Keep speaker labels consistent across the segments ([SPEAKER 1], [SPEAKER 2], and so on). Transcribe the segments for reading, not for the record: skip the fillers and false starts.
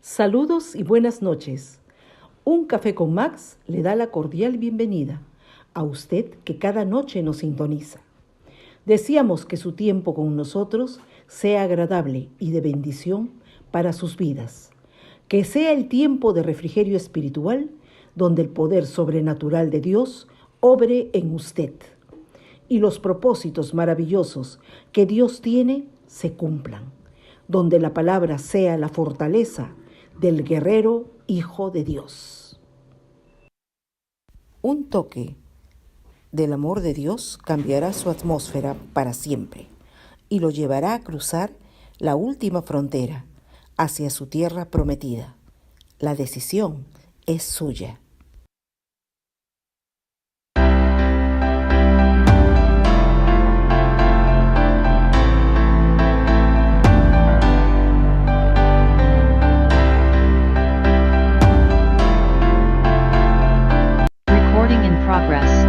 [SPEAKER 1] Saludos y buenas noches. Un café con Max le da la cordial bienvenida a usted que cada noche nos sintoniza. Deseamos que su tiempo con nosotros sea agradable y de bendición para sus vidas. Que sea el tiempo de refrigerio espiritual donde el poder sobrenatural de Dios obre en usted y los propósitos maravillosos que Dios tiene se cumplan, donde la palabra sea la fortaleza del guerrero Hijo de Dios. Un toque del amor de Dios cambiará su atmósfera para siempre y lo llevará a cruzar la última frontera hacia su tierra prometida. La decisión es suya.
[SPEAKER 2] Recording in progress.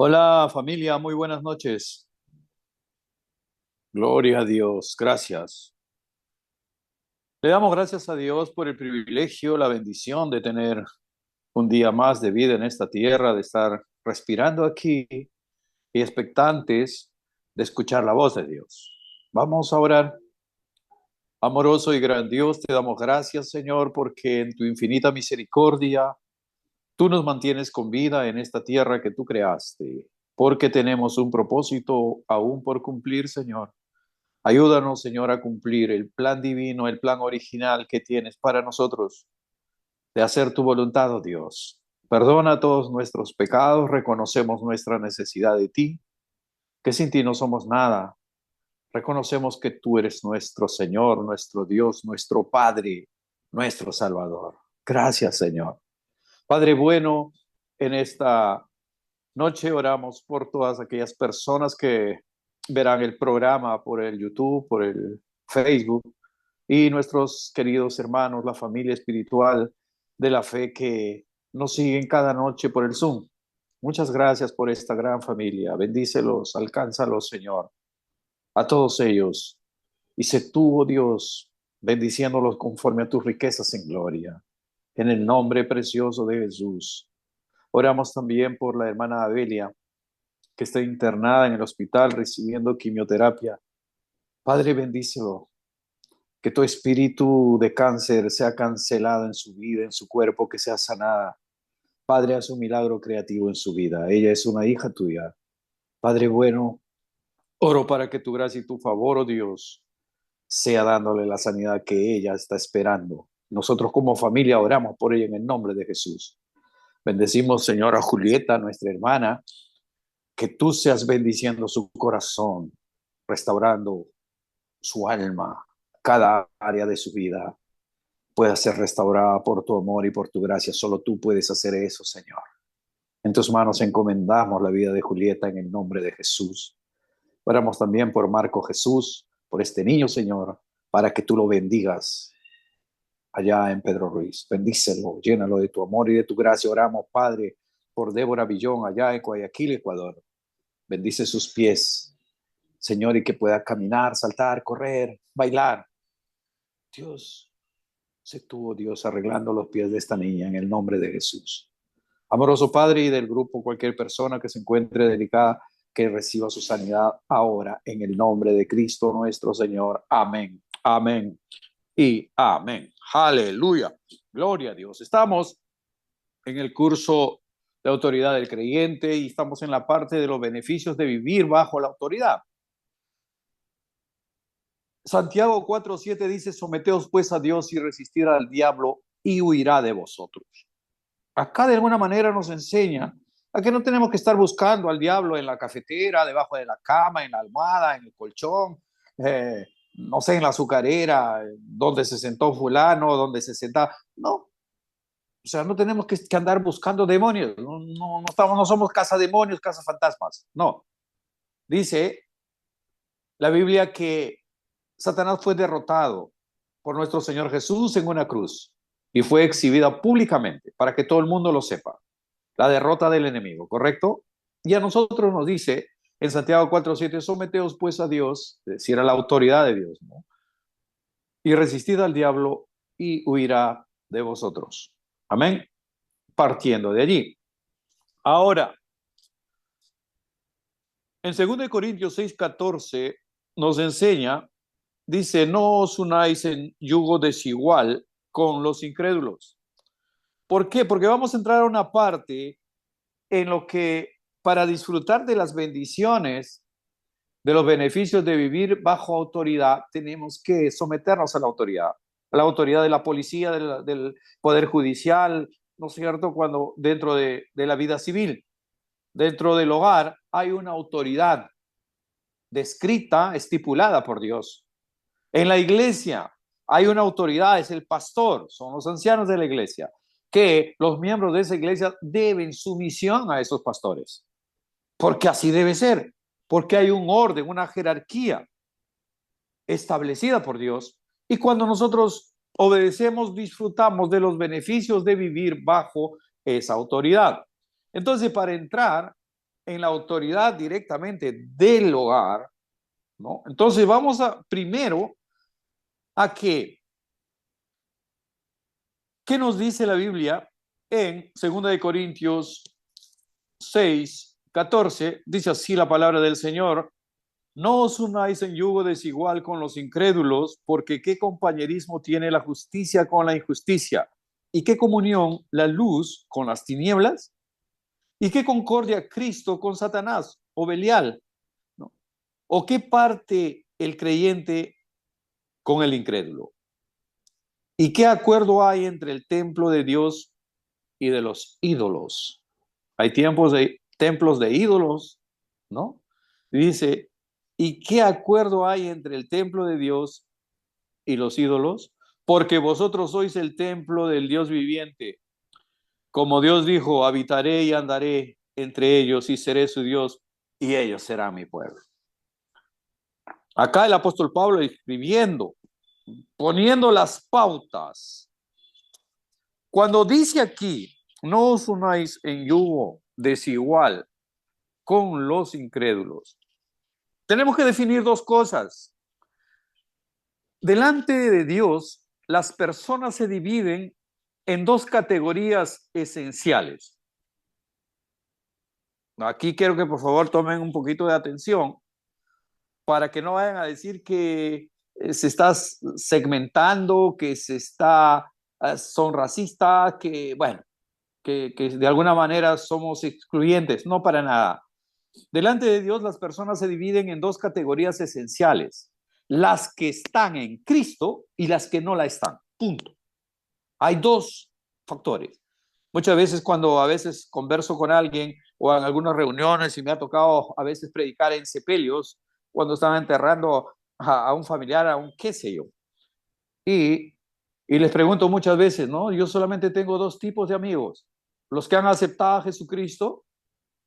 [SPEAKER 3] Hola familia, muy buenas noches. Gloria a Dios, gracias. Le damos gracias a Dios por el privilegio, la bendición de tener un día más de vida en esta tierra, de estar respirando aquí y expectantes de escuchar la voz de Dios. Vamos a orar. Amoroso y gran Dios, te damos gracias, Señor, porque en tu infinita misericordia tú nos mantienes con vida en esta tierra que tú creaste, porque tenemos un propósito aún por cumplir, Señor. Ayúdanos, Señor, a cumplir el plan divino, el plan original que tienes para nosotros, de hacer tu voluntad, oh Dios. Perdona todos nuestros pecados, reconocemos nuestra necesidad de ti, que sin ti no somos nada. Reconocemos que tú eres nuestro Señor, nuestro Dios, nuestro Padre, nuestro Salvador. Gracias, Señor. Padre bueno, en esta noche oramos por todas aquellas personas que verán el programa por el YouTube, por el Facebook, y nuestros queridos hermanos, la familia espiritual de la fe que nos siguen cada noche por el Zoom. Muchas gracias por esta gran familia. Bendícelos, alcánzalos, Señor, a todos ellos. Y sé tú, oh Dios, bendiciéndolos conforme a tus riquezas en gloria. En el nombre precioso de Jesús. Oramos también por la hermana Abelia, que está internada en el hospital recibiendo quimioterapia. Padre, bendícelo. Que tu espíritu de cáncer sea cancelado en su vida, en su cuerpo, que sea sanada. Padre, haz un milagro creativo en su vida. Ella es una hija tuya. Padre bueno, oro para que tu gracia y tu favor, oh Dios, sea dándole la sanidad que ella está esperando. Nosotros como familia oramos por ella en el nombre de Jesús. Bendecimos, Señor, a Julieta, nuestra hermana, que tú seas bendiciendo su corazón, restaurando su alma, cada área de su vida pueda ser restaurada por tu amor y por tu gracia. Solo tú puedes hacer eso, Señor. En tus manos encomendamos la vida de Julieta en el nombre de Jesús. Oramos también por Marco Jesús, por este niño, Señor, para que tú lo bendigas allá en Pedro Ruiz. Bendícelo, llénalo de tu amor y de tu gracia. Oramos, Padre, por Débora Villón, allá en Guayaquil, Ecuador. Bendice sus pies, Señor, y que pueda caminar, saltar, correr, bailar. Dios, sé tú, oh Dios, arreglando los pies de esta niña en el nombre de Jesús. Amoroso Padre, y del grupo cualquier persona que se encuentre delicada, que reciba su sanidad ahora en el nombre de Cristo nuestro Señor. Amén, amén y amén. Aleluya, gloria a Dios. Estamos en el curso de autoridad del creyente y estamos en la parte de los beneficios de vivir bajo la autoridad. Santiago 4:7 dice: someteos pues a Dios y resistir al diablo y huirá de vosotros. Acá de alguna manera nos enseña a que no tenemos que estar buscando al diablo en la cafetera, debajo de la cama, en la almohada, en el colchón, no sé, en la azucarera, donde se sentó fulano, donde se sentaba. No, o sea, no tenemos que andar buscando demonios. No somos cazademonios, cazafantasmas. No. Dice la Biblia que Satanás fue derrotado por nuestro Señor Jesús en una cruz y fue exhibida públicamente para que todo el mundo lo sepa. La derrota del enemigo, ¿correcto? Y a nosotros nos dice en Santiago 4:7: someteos pues a Dios, es decir, a la autoridad de Dios, ¿no? Y resistid al diablo y huirá de vosotros. Amén. Partiendo de allí. Ahora, en 2 Corintios 6:14 nos enseña, dice: no os unáis en yugo desigual con los incrédulos. ¿Por qué? Porque vamos a entrar a una parte en lo que, para disfrutar de las bendiciones, de los beneficios de vivir bajo autoridad, tenemos que someternos a la autoridad de la policía, del poder judicial, ¿no es cierto? Cuando dentro de la vida civil, dentro del hogar, hay una autoridad descrita, estipulada por Dios. En la iglesia hay una autoridad, es el pastor, son los ancianos de la iglesia, que los miembros de esa iglesia deben sumisión a esos pastores, porque así debe ser, porque hay un orden, una jerarquía establecida por Dios, y cuando nosotros obedecemos, disfrutamos de los beneficios de vivir bajo esa autoridad. Entonces, para entrar en la autoridad directamente del hogar, ¿no? Entonces vamos a primero a ¿qué nos dice la Biblia en 2 Corintios 6:14? Dice así la palabra del Señor: no os unáis en yugo desigual con los incrédulos, porque qué compañerismo tiene la justicia con la injusticia, y qué comunión la luz con las tinieblas, y qué concordia Cristo con Satanás o Belial, ¿no? O qué parte el creyente con el incrédulo. ¿Y qué acuerdo hay entre el templo de Dios y de los ídolos? Hay templos de ídolos, ¿no? Dice: ¿y qué acuerdo hay entre el templo de Dios y los ídolos? Porque vosotros sois el templo del Dios viviente. Como Dios dijo: habitaré y andaré entre ellos y seré su Dios y ellos serán mi pueblo. Acá el apóstol Pablo escribiendo, poniendo las pautas. Cuando dice aquí: no os unáis en yugo desigual con los incrédulos, tenemos que definir dos cosas. Delante de Dios, las personas se dividen en dos categorías esenciales. Aquí quiero que por favor tomen un poquito de atención para que no vayan a decir que se está segmentando, que son racistas, que bueno, que de alguna manera somos excluyentes. No, para nada. Delante de Dios, las personas se dividen en dos categorías esenciales: las que están en Cristo y las que no la están. Punto. Hay dos factores. Muchas veces cuando a veces converso con alguien o en algunas reuniones, y me ha tocado a veces predicar en sepelios, cuando están enterrando a un familiar, a un qué sé yo. Y les pregunto muchas veces, ¿no? Yo solamente tengo dos tipos de amigos: los que han aceptado a Jesucristo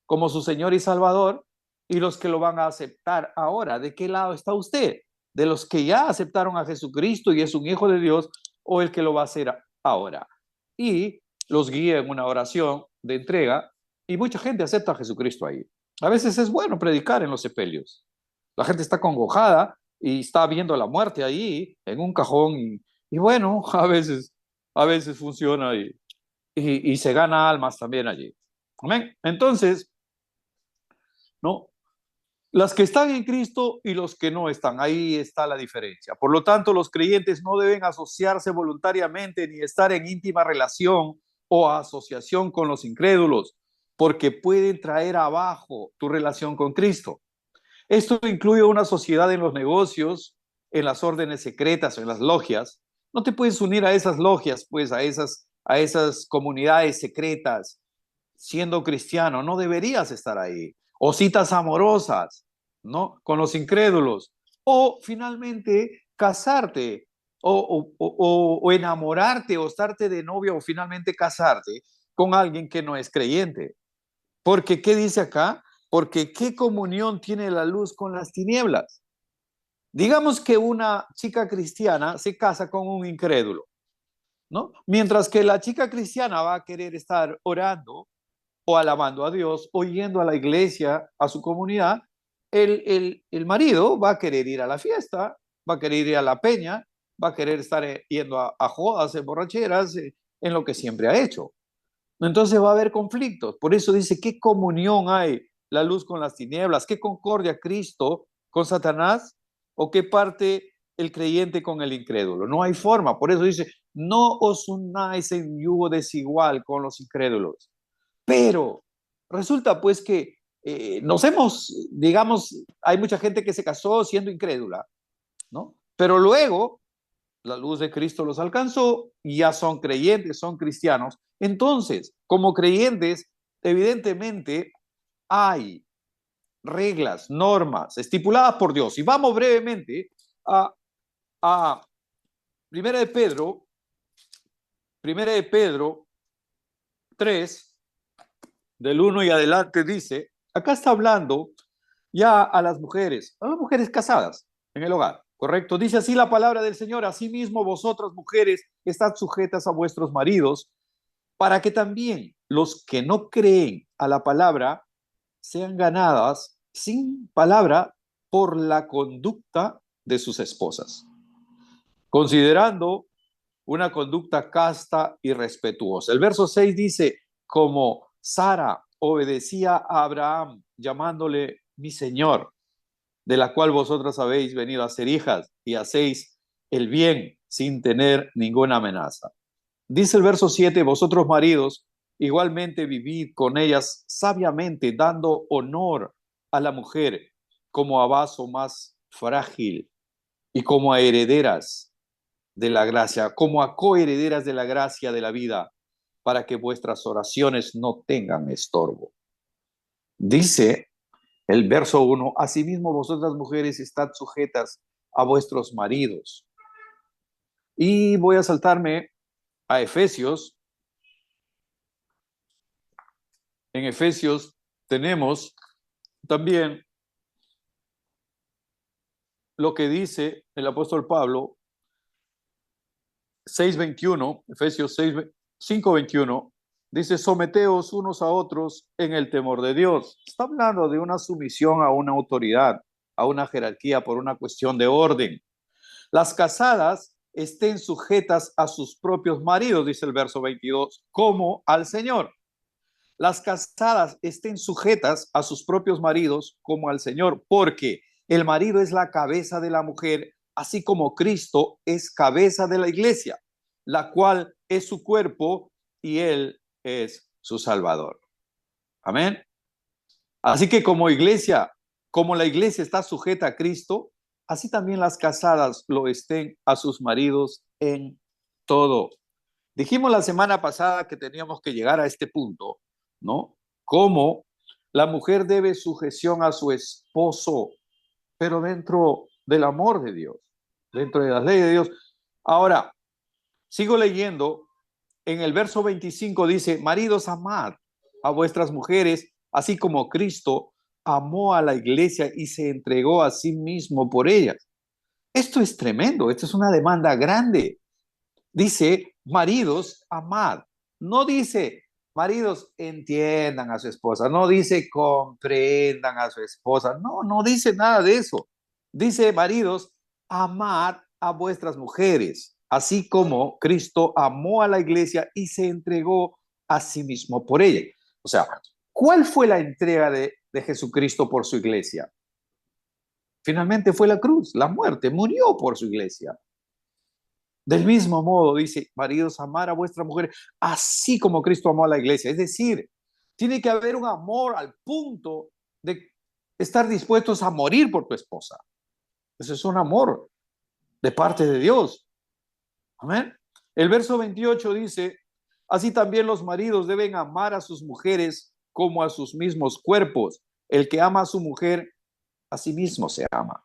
[SPEAKER 3] como su Señor y Salvador, y los que lo van a aceptar ahora. ¿De qué lado está usted? ¿De los que ya aceptaron a Jesucristo y es un hijo de Dios, o el que lo va a hacer ahora? Y los guía en una oración de entrega, y mucha gente acepta a Jesucristo ahí. A veces es bueno predicar en los sepelios. La gente está congojada y está viendo la muerte ahí en un cajón, Y bueno, a veces funciona y se gana almas también allí. Amén. Entonces, ¿no? Las que están en Cristo y los que no están, ahí está la diferencia. Por lo tanto, los creyentes no deben asociarse voluntariamente ni estar en íntima relación o asociación con los incrédulos, porque pueden traer abajo tu relación con Cristo. Esto incluye una sociedad en los negocios, en las órdenes secretas o en las logias. No te puedes unir a esas logias, pues a esas comunidades secretas siendo cristiano. No deberías estar ahí. O citas amorosas, ¿no? Con los incrédulos. O finalmente casarte o enamorarte o estarte de novia o finalmente casarte con alguien que no es creyente. Porque, ¿qué dice acá? Porque ¿qué comunión tiene la luz con las tinieblas? Digamos que una chica cristiana se casa con un incrédulo, ¿no? Mientras que la chica cristiana va a querer estar orando o alabando a Dios o yendo a la iglesia, a su comunidad, el marido va a querer ir a la fiesta, va a querer ir a la peña, va a querer estar yendo a jodas, en borracheras, en lo que siempre ha hecho. Entonces va a haber conflictos. Por eso dice, ¿qué comunión hay la luz con las tinieblas? ¿Qué concordia Cristo con Satanás? ¿O qué parte el creyente con el incrédulo? No hay forma. Por eso dice, no os unáis en yugo desigual con los incrédulos. Pero resulta pues que digamos, hay mucha gente que se casó siendo incrédula, ¿no? Pero luego la luz de Cristo los alcanzó y ya son creyentes, son cristianos. Entonces, como creyentes, evidentemente hay reglas, normas estipuladas por Dios. Y vamos brevemente a Primera de Pedro, Primera de Pedro 3, del 1 y adelante dice, acá está hablando ya a las mujeres casadas en el hogar, ¿correcto? Dice así la palabra del Señor, asimismo vosotras mujeres estad sujetas a vuestros maridos, para que también los que no creen a la palabra sean ganadas sin palabra por la conducta de sus esposas, considerando una conducta casta y respetuosa. El verso 6 dice, como Sara obedecía a Abraham, llamándole mi Señor, de la cual vosotras habéis venido a ser hijas y hacéis el bien sin tener ninguna amenaza. Dice el verso 7, vosotros maridos, igualmente vivid con ellas sabiamente, dando honor a la mujer como a vaso más frágil y como a herederas de la gracia, como a coherederas de la gracia de la vida, para que vuestras oraciones no tengan estorbo. Dice el verso 1, asimismo vosotras mujeres estad sujetas a vuestros maridos. Y voy a saltarme a Efesios. En Efesios tenemos también lo que dice el apóstol Pablo, 6:21, Efesios 5:21, dice, someteos unos a otros en el temor de Dios. Está hablando de una sumisión a una autoridad, a una jerarquía por una cuestión de orden. Las casadas estén sujetas a sus propios maridos, dice el verso 22, como al Señor. Las casadas estén sujetas a sus propios maridos como al Señor, porque el marido es la cabeza de la mujer, así como Cristo es cabeza de la iglesia, la cual es su cuerpo y él es su Salvador. Amén. Así que como iglesia, como la iglesia está sujeta a Cristo, así también las casadas lo estén a sus maridos en todo. Dijimos la semana pasada que teníamos que llegar a este punto, ¿no? Cómo la mujer debe sujeción a su esposo, pero dentro del amor de Dios, dentro de las leyes de Dios. Ahora, sigo leyendo, en el verso 25 dice, maridos, amad a vuestras mujeres, así como Cristo amó a la iglesia y se entregó a sí mismo por ellas. Esto es tremendo, esto es una demanda grande. Dice, maridos, amad. No dice, maridos, entiendan a su esposa. No dice, comprendan a su esposa. No, no dice nada de eso. Dice, maridos, amad a vuestras mujeres, así como Cristo amó a la iglesia y se entregó a sí mismo por ella. O sea, ¿cuál fue la entrega de Jesucristo por su iglesia? Finalmente fue la cruz, la muerte, murió por su iglesia. Del mismo modo, dice, maridos, amar a vuestra mujer, así como Cristo amó a la iglesia. Es decir, tiene que haber un amor al punto de estar dispuestos a morir por tu esposa. Eso es un amor de parte de Dios. Amén. El verso 28 dice, así también los maridos deben amar a sus mujeres como a sus mismos cuerpos. El que ama a su mujer, a sí mismo se ama.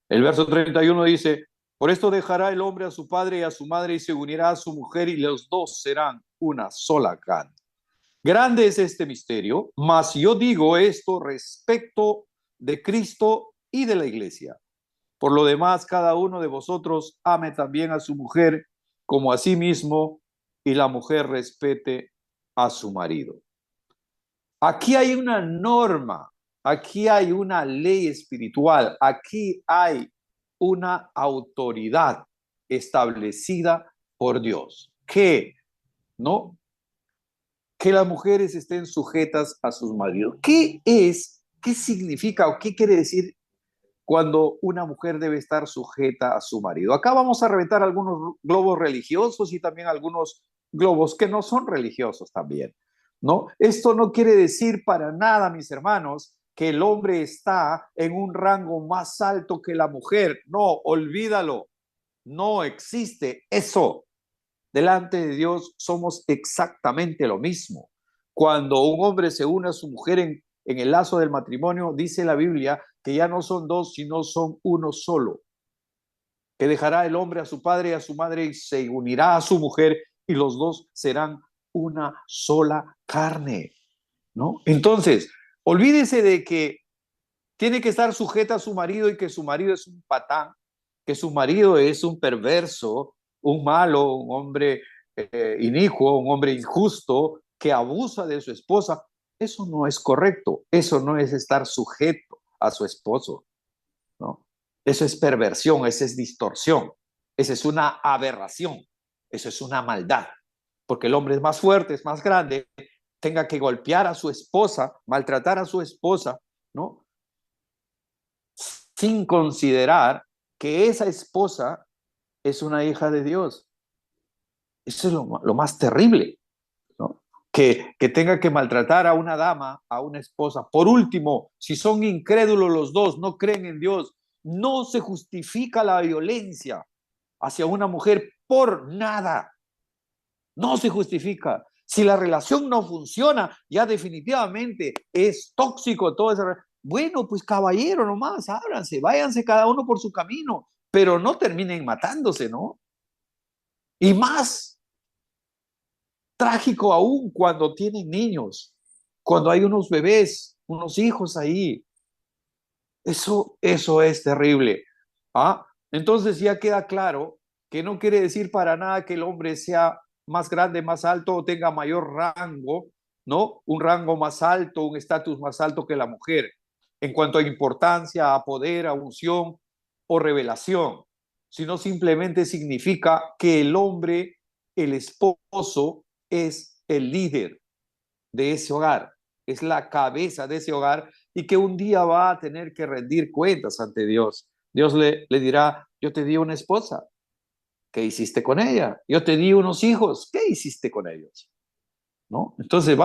[SPEAKER 3] El verso 31 dice, por esto dejará el hombre a su padre y a su madre y se unirá a su mujer y los dos serán una sola carne. Grande es este misterio, mas yo digo esto respecto de Cristo y de la iglesia. Por lo demás, cada uno de vosotros ame también a su mujer como a sí mismo y la mujer respete a su marido. Aquí hay una norma, aquí hay una ley espiritual, aquí hay una autoridad establecida por Dios, ¿no? Que las mujeres estén sujetas a sus maridos. ¿Qué significa o qué quiere decir cuando una mujer debe estar sujeta a su marido? Acá vamos a reventar algunos globos religiosos y también algunos globos que no son religiosos también, ¿no? Esto no quiere decir para nada, mis hermanos, que el hombre está en un rango más alto que la mujer. No, olvídalo. No existe eso. Delante de Dios somos exactamente lo mismo. Cuando un hombre se une a su mujer en el lazo del matrimonio, dice la Biblia que ya no son dos, sino son uno solo. Que dejará el hombre a su padre y a su madre y se unirá a su mujer y los dos serán una sola carne, ¿no? Entonces, olvídese de que tiene que estar sujeta a su marido y que su marido es un patán, que su marido es un perverso, un malo, un hombre inicuo, un hombre injusto que abusa de su esposa. Eso no es correcto. Eso no es estar sujeto a su esposo, ¿no? Eso es perversión, eso es distorsión, eso es una aberración, eso es una maldad. Porque el hombre es más fuerte, es más grande, tenga que golpear a su esposa, maltratar a su esposa, ¿no? Sin considerar que esa esposa es una hija de Dios. Eso es lo más terrible, ¿no? Que tenga que maltratar a una dama, a una esposa. Por último, si son incrédulos los dos, no creen en Dios, no se justifica la violencia hacia una mujer por nada. No se justifica. Si la relación no funciona, ya definitivamente es tóxico todo eso. Bueno, pues caballero nomás, ábranse, váyanse cada uno por su camino, pero no terminen matándose, ¿no? Y más trágico aún cuando tienen niños, cuando hay unos bebés, unos hijos ahí. Eso es terrible. ¿Ah? Entonces ya queda claro que no quiere decir para nada que el hombre sea más grande, más alto o tenga mayor rango, ¿no? Un rango más alto, un estatus más alto que la mujer en cuanto a importancia, a poder, a unción o revelación, sino simplemente significa que el hombre, el esposo, es el líder de ese hogar, es la cabeza de ese hogar y que un día va a tener que rendir cuentas ante Dios. Dios le dirá, yo te di una esposa, ¿qué hiciste con ella? Yo te di unos hijos, ¿qué hiciste con ellos? ¿No? Entonces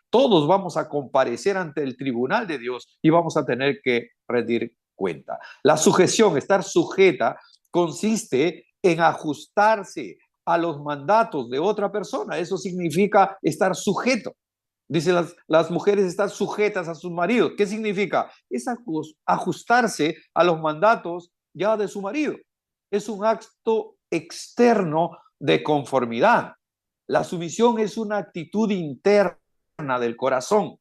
[SPEAKER 3] todos vamos a comparecer ante el tribunal de Dios y vamos a tener que rendir cuenta. La sujeción, estar sujeta, consiste en ajustarse a los mandatos de otra persona. Eso significa estar sujeto. Dice las mujeres están sujetas a sus maridos. ¿Qué significa? Es ajustarse a los mandatos ya de su marido. Es un acto externo de conformidad. La sumisión es una actitud interna del corazón.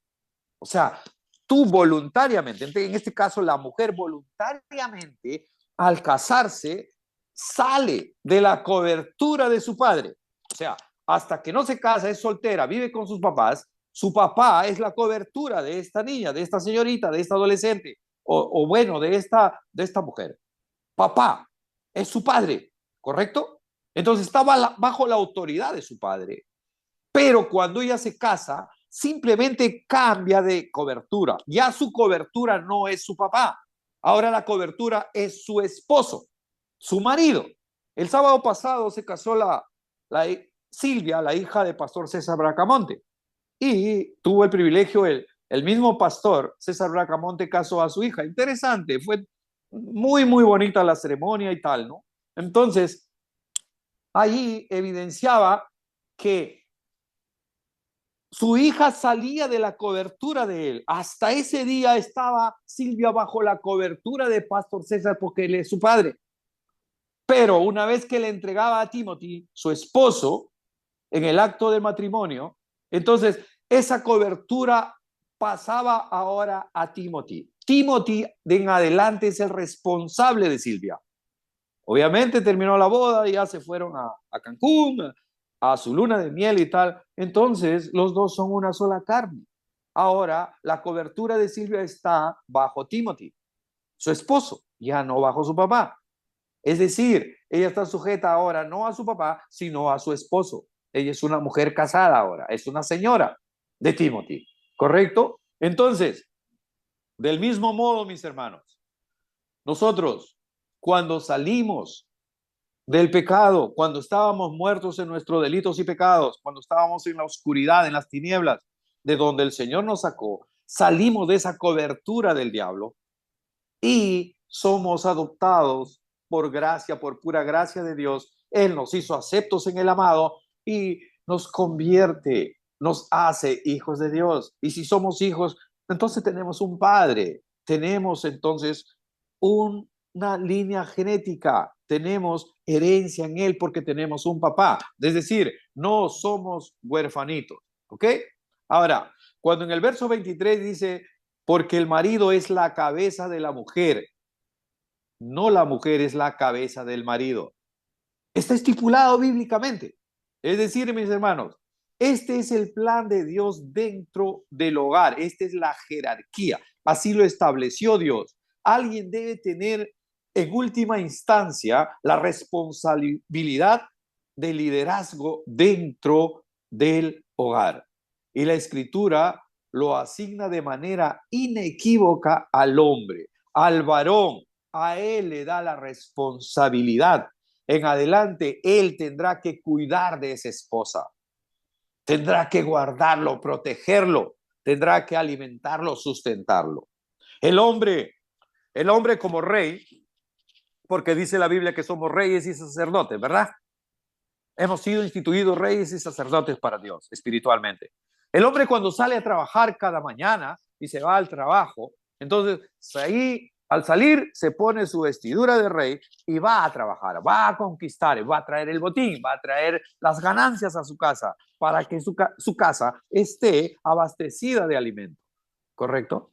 [SPEAKER 3] O sea, tú voluntariamente, en este caso la mujer voluntariamente, al casarse, sale de la cobertura de su padre. O sea, hasta que no se casa, es soltera, vive con sus papás, su papá es la cobertura de esta niña, de esta señorita, de esta adolescente, o bueno, de esta mujer. Papá. es su padre, ¿correcto? Entonces estaba bajo la autoridad de su padre. Pero cuando ella se casa, simplemente cambia de cobertura. Ya su cobertura no es su papá. Ahora la cobertura es su esposo, su marido. El sábado pasado se casó la Silvia, la hija del pastor César Bracamonte. Y tuvo el privilegio, el mismo pastor César Bracamonte casó a su hija. Interesante, fue muy, muy bonita la ceremonia y tal, ¿no? Entonces, ahí evidenciaba que su hija salía de la cobertura de él. Hasta ese día estaba Silvia bajo la cobertura de Pastor César porque él es su padre. Pero una vez que le entregaba a Timothy, su esposo, en el acto de matrimonio, entonces esa cobertura pasaba ahora a Timothy. Timothy de en adelante es el responsable de Silvia. Obviamente terminó la boda y ya se fueron a Cancún, a su luna de miel y tal. Entonces los dos son una sola carne. Ahora la cobertura de Silvia está bajo Timothy, su esposo, ya no bajo su papá. Es decir, ella está sujeta ahora no a su papá, sino a su esposo. Ella es una mujer casada ahora, es una señora de Timothy, ¿correcto? Entonces, del mismo modo, mis hermanos, nosotros cuando salimos del pecado, cuando estábamos muertos en nuestros delitos y pecados, cuando estábamos en la oscuridad, en las tinieblas, de donde el Señor nos sacó, salimos de esa cobertura del diablo y somos adoptados por gracia, por pura gracia de Dios. Él nos hizo aceptos en el amado y nos convierte, nos hace hijos de Dios. Y si somos hijos, entonces tenemos un padre, tenemos entonces una línea genética, tenemos herencia en él porque tenemos un papá. Es decir, no somos huerfanitos, ¿ok? Ahora, cuando en el verso 23 dice, porque el marido es la cabeza de la mujer, no la mujer es la cabeza del marido. Está estipulado bíblicamente. Es decir, mis hermanos, este es el plan de Dios dentro del hogar. Esta es la jerarquía. Así lo estableció Dios. Alguien debe tener en última instancia la responsabilidad de liderazgo dentro del hogar. Y la escritura lo asigna de manera inequívoca al hombre, al varón. A él le da la responsabilidad. En adelante, él tendrá que cuidar de esa esposa, tendrá que guardarlo, protegerlo, tendrá que alimentarlo, sustentarlo. El hombre como rey, porque dice la Biblia que somos reyes y sacerdotes, ¿verdad? Hemos sido instituidos reyes y sacerdotes para Dios, espiritualmente. El hombre cuando sale a trabajar cada mañana y se va al trabajo, entonces ahí al salir se pone su vestidura de rey y va a trabajar, va a conquistar, va a traer el botín, va a traer las ganancias a su casa para que su casa esté abastecida de alimento, ¿correcto?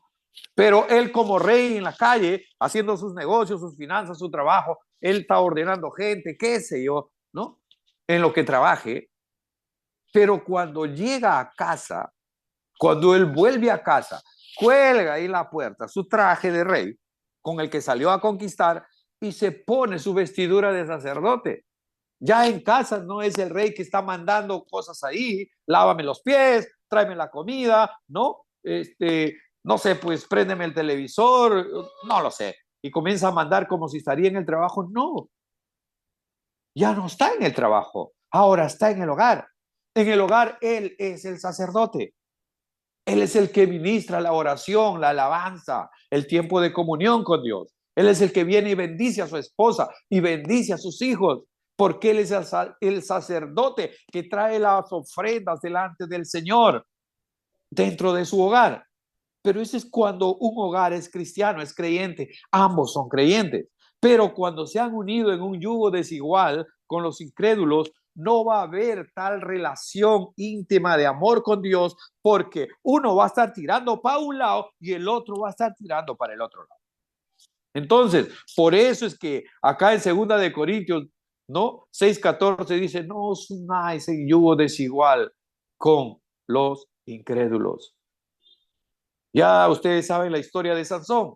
[SPEAKER 3] Pero él como rey en la calle, haciendo sus negocios, sus finanzas, su trabajo, él está ordenando gente, qué sé yo, ¿no? En lo que trabaje, pero cuando llega a casa, cuando él vuelve a casa, cuelga ahí en la puerta su traje de rey con el que salió a conquistar y se pone su vestidura de sacerdote. Ya en casa no es el rey que está mandando cosas ahí, lávame los pies, tráeme la comida, ¿no? No sé, pues préndeme el televisor, no lo sé. Y comienza a mandar como si estaría en el trabajo. No, ya no está en el trabajo, ahora está en el hogar. En el hogar él es el sacerdote. Él es el que ministra la oración, la alabanza, el tiempo de comunión con Dios. Él es el que viene y bendice a su esposa y bendice a sus hijos, porque él es el sacerdote que trae las ofrendas delante del Señor dentro de su hogar. Pero eso es cuando un hogar es cristiano, es creyente. Ambos son creyentes. Pero cuando se han unido en un yugo desigual con los incrédulos, no va a haber tal relación íntima de amor con Dios, porque uno va a estar tirando para un lado y el otro va a estar tirando para el otro lado. Entonces, por eso es que acá en 2 Corintios, ¿no? 6:14 dice, no os unáis en yugo desigual con los incrédulos. Ya ustedes saben la historia de Sansón.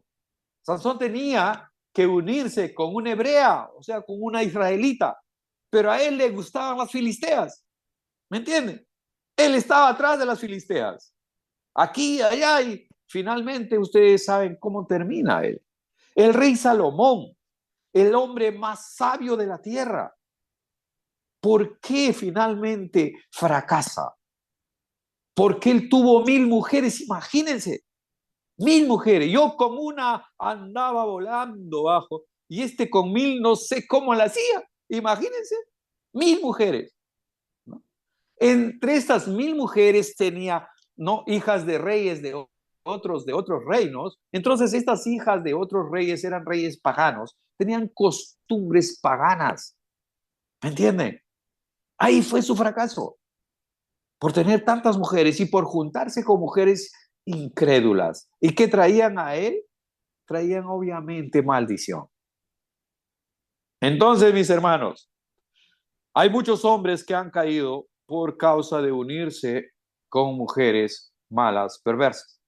[SPEAKER 3] Sansón tenía que unirse con una hebrea, o sea, con una israelita, pero a él le gustaban las filisteas, ¿me entienden? Él estaba atrás de las filisteas, aquí, allá, y finalmente ustedes saben cómo termina él. El rey Salomón, el hombre más sabio de la tierra, ¿por qué finalmente fracasa? Porque él tuvo 1000 mujeres, imagínense, 1000 mujeres. Yo con una andaba volando bajo y este con 1000 no sé cómo la hacía. Imagínense, 1000 mujeres, ¿no? Entre estas 1000 mujeres tenía, ¿no?, hijas de reyes de otros reinos. Entonces estas hijas de otros reyes eran reyes paganos, tenían costumbres paganas. ¿Me entienden? Ahí fue su fracaso, por tener tantas mujeres y por juntarse con mujeres incrédulas. ¿Y qué traían a él? Traían obviamente maldición. Entonces, mis hermanos, hay muchos hombres que han caído por causa de unirse con mujeres malas, perversas.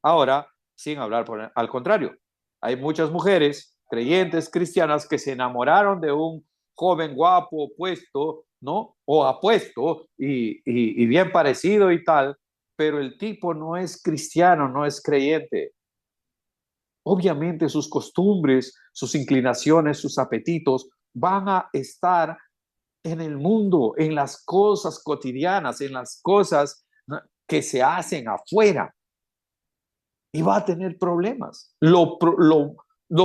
[SPEAKER 3] Ahora, sin hablar al contrario, hay muchas mujeres creyentes cristianas que se enamoraron de un joven guapo, puesto, ¿no? O apuesto y bien parecido y tal, pero el tipo no es cristiano, no es creyente. Obviamente sus costumbres, sus inclinaciones, sus apetitos van a estar en el mundo, en las cosas cotidianas, en las cosas, ¿no?, que se hacen afuera, y va a tener problemas. Lo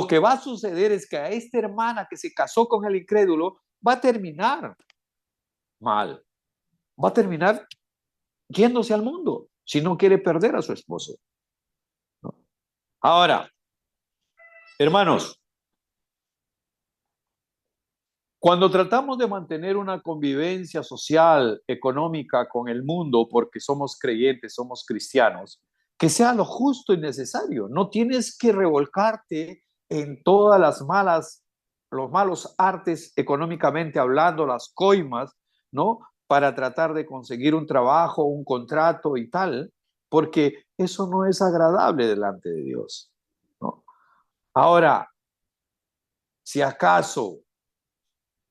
[SPEAKER 3] que va a suceder es que a esta hermana que se casó con el incrédulo va a terminar mal, va a terminar yéndose al mundo si no quiere perder a su esposo, ¿no? Ahora, hermanos, cuando tratamos de mantener una convivencia social, económica con el mundo, porque somos creyentes, somos cristianos, que sea lo justo y necesario. No tienes que revolcarte en todas los malos artes económicamente hablando, las coimas, ¿no? Para tratar de conseguir un trabajo, un contrato y tal, porque eso no es agradable delante de Dios, ¿no? Ahora, si acaso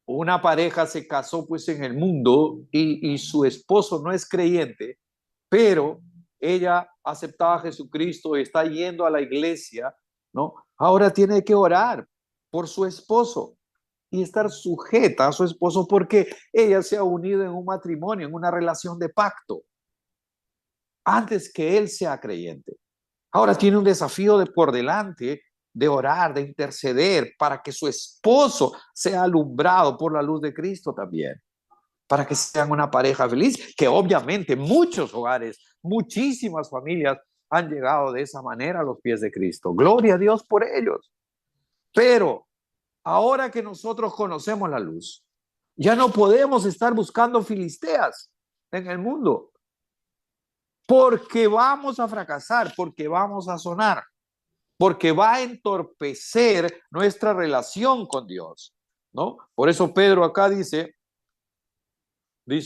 [SPEAKER 3] una pareja se casó pues en el mundo y su esposo no es creyente, pero ella aceptaba a Jesucristo y está yendo a la iglesia, ¿no? Ahora tiene que orar por su esposo y estar sujeta a su esposo porque ella se ha unido en un matrimonio, en una relación de pacto, antes que él sea creyente. Ahora tiene un desafío por delante de orar, de interceder para que su esposo sea alumbrado por la luz de Cristo también, para que sean una pareja feliz, que obviamente muchos hogares, muchísimas familias han llegado de esa manera a los pies de Cristo. Gloria a Dios por ellos. Pero ahora que nosotros conocemos la luz, ya no podemos estar buscando filisteas en el mundo, porque vamos a fracasar, porque vamos a sonar, porque va a entorpecer nuestra relación con Dios, ¿no? Por eso Pedro acá dice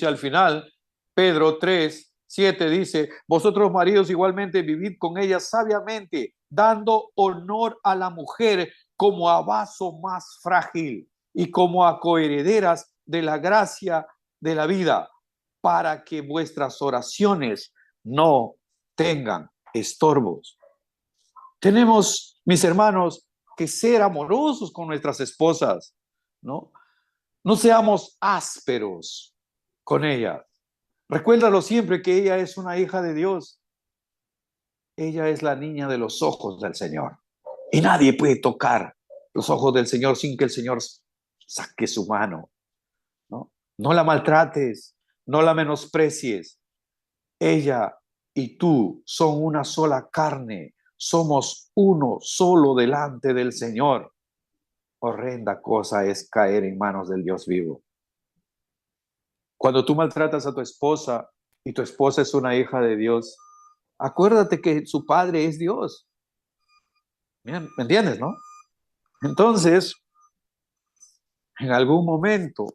[SPEAKER 3] al final, Pedro 3:7 dice: vosotros maridos igualmente vivid con ella sabiamente, dando honor a la mujer como a vaso más frágil y como a coherederas de la gracia de la vida, para que vuestras oraciones no tengan estorbos. Tenemos, mis hermanos, que ser amorosos con nuestras esposas, ¿no? No seamos ásperos con ella. Recuérdalo siempre que ella es una hija de Dios. Ella es la niña de los ojos del Señor. Y nadie puede tocar los ojos del Señor sin que el Señor saque su mano, ¿no? No la maltrates, no la menosprecies. Ella y tú son una sola carne. Somos uno solo delante del Señor. Horrenda cosa es caer en manos del Dios vivo. Cuando tú maltratas a tu esposa y tu esposa es una hija de Dios, acuérdate que su padre es Dios. ¿Me entiendes, no? Entonces, en algún momento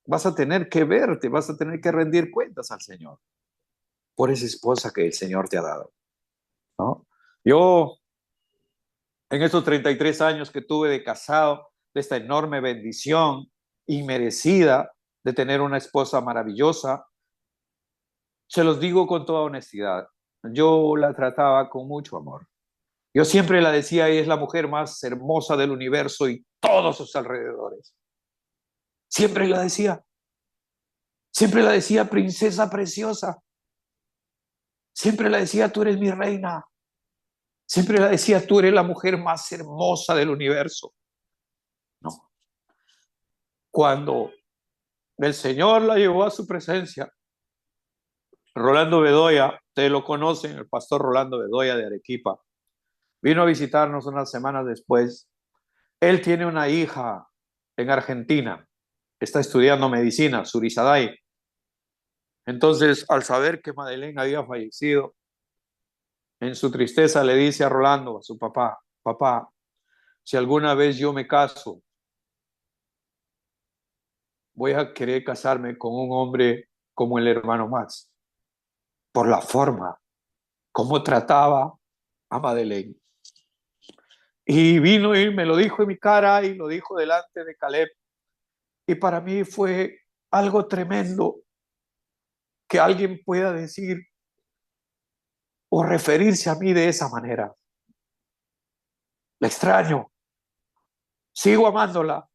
[SPEAKER 3] vas a tener que verte, vas a tener que rendir cuentas al Señor por esa esposa que el Señor te ha dado, ¿no? Yo En estos 33 años que tuve de casado, de esta enorme bendición inmerecida de tener una esposa maravillosa, se los digo con toda honestidad, yo la trataba con mucho amor. Yo siempre la decía, ella es la mujer más hermosa del universo y todos sus alrededores. Siempre la decía, princesa preciosa. Siempre la decía, tú eres mi reina. Siempre la decía, tú eres la mujer más hermosa del universo. No. Cuando el Señor la llevó a su presencia, Rolando Bedoya, ustedes lo conocen, el pastor Rolando Bedoya de Arequipa, vino a visitarnos unas semanas después. Él tiene una hija en Argentina, está estudiando medicina, Surizadai. Entonces, al saber que Madeleine había fallecido, en su tristeza le dice a Rolando, a su papá, papá, si alguna vez yo me caso, voy a querer casarme con un hombre como el hermano Max, por la forma, cómo trataba a Madeleine. Y vino y me lo dijo en mi cara y lo dijo delante de Caleb. Y para mí fue algo tremendo que alguien pueda decir o referirse a mí de esa manera. La extraño, sigo amándola,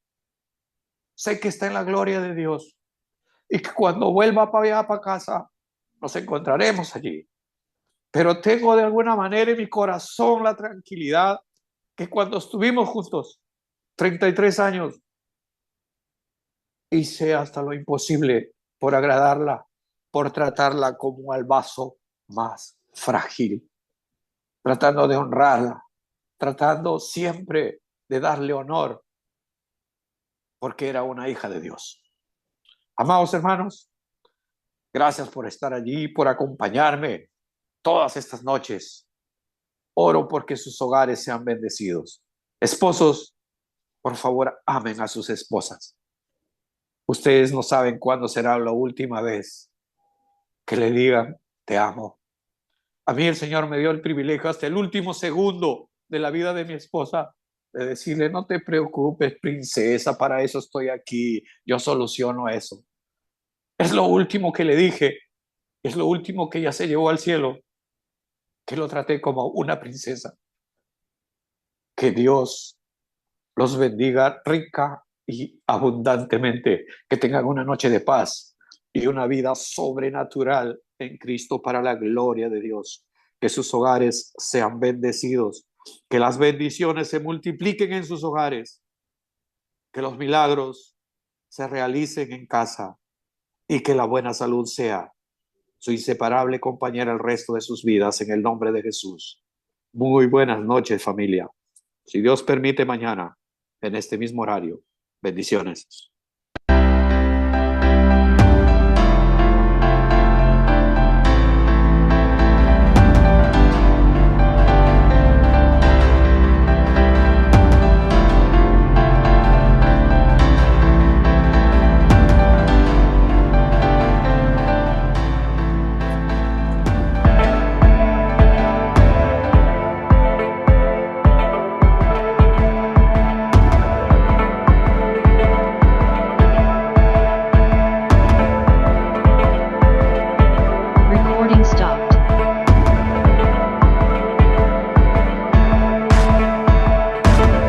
[SPEAKER 3] sé que está en la gloria de Dios y que cuando vuelva para allá, para casa, nos encontraremos allí. Pero tengo de alguna manera en mi corazón la tranquilidad que cuando estuvimos juntos, 33 años, hice hasta lo imposible por agradarla, por tratarla como al vaso más frágil, tratando de honrarla, tratando siempre de darle honor, porque era una hija de Dios. Amados hermanos, gracias por estar allí, por acompañarme todas estas noches. Oro porque sus hogares sean bendecidos. Esposos, por favor, amen a sus esposas. Ustedes no saben cuándo será la última vez que le digan, te amo. A mí el Señor me dio el privilegio hasta el último segundo de la vida de mi esposa de decirle, no te preocupes, princesa, para eso estoy aquí, yo soluciono eso. Es lo último que le dije, es lo último que ella se llevó al cielo, que lo traté como una princesa. Que Dios los bendiga rica y abundantemente, que tengan una noche de paz y una vida sobrenatural en Cristo para la gloria de Dios. Que sus hogares sean bendecidos, que las bendiciones se multipliquen en sus hogares, que los milagros se realicen en casa y que la buena salud sea su inseparable compañera el resto de sus vidas en el nombre de Jesús. Muy buenas noches, familia. Si Dios permite, mañana, en este mismo horario. Bendiciones.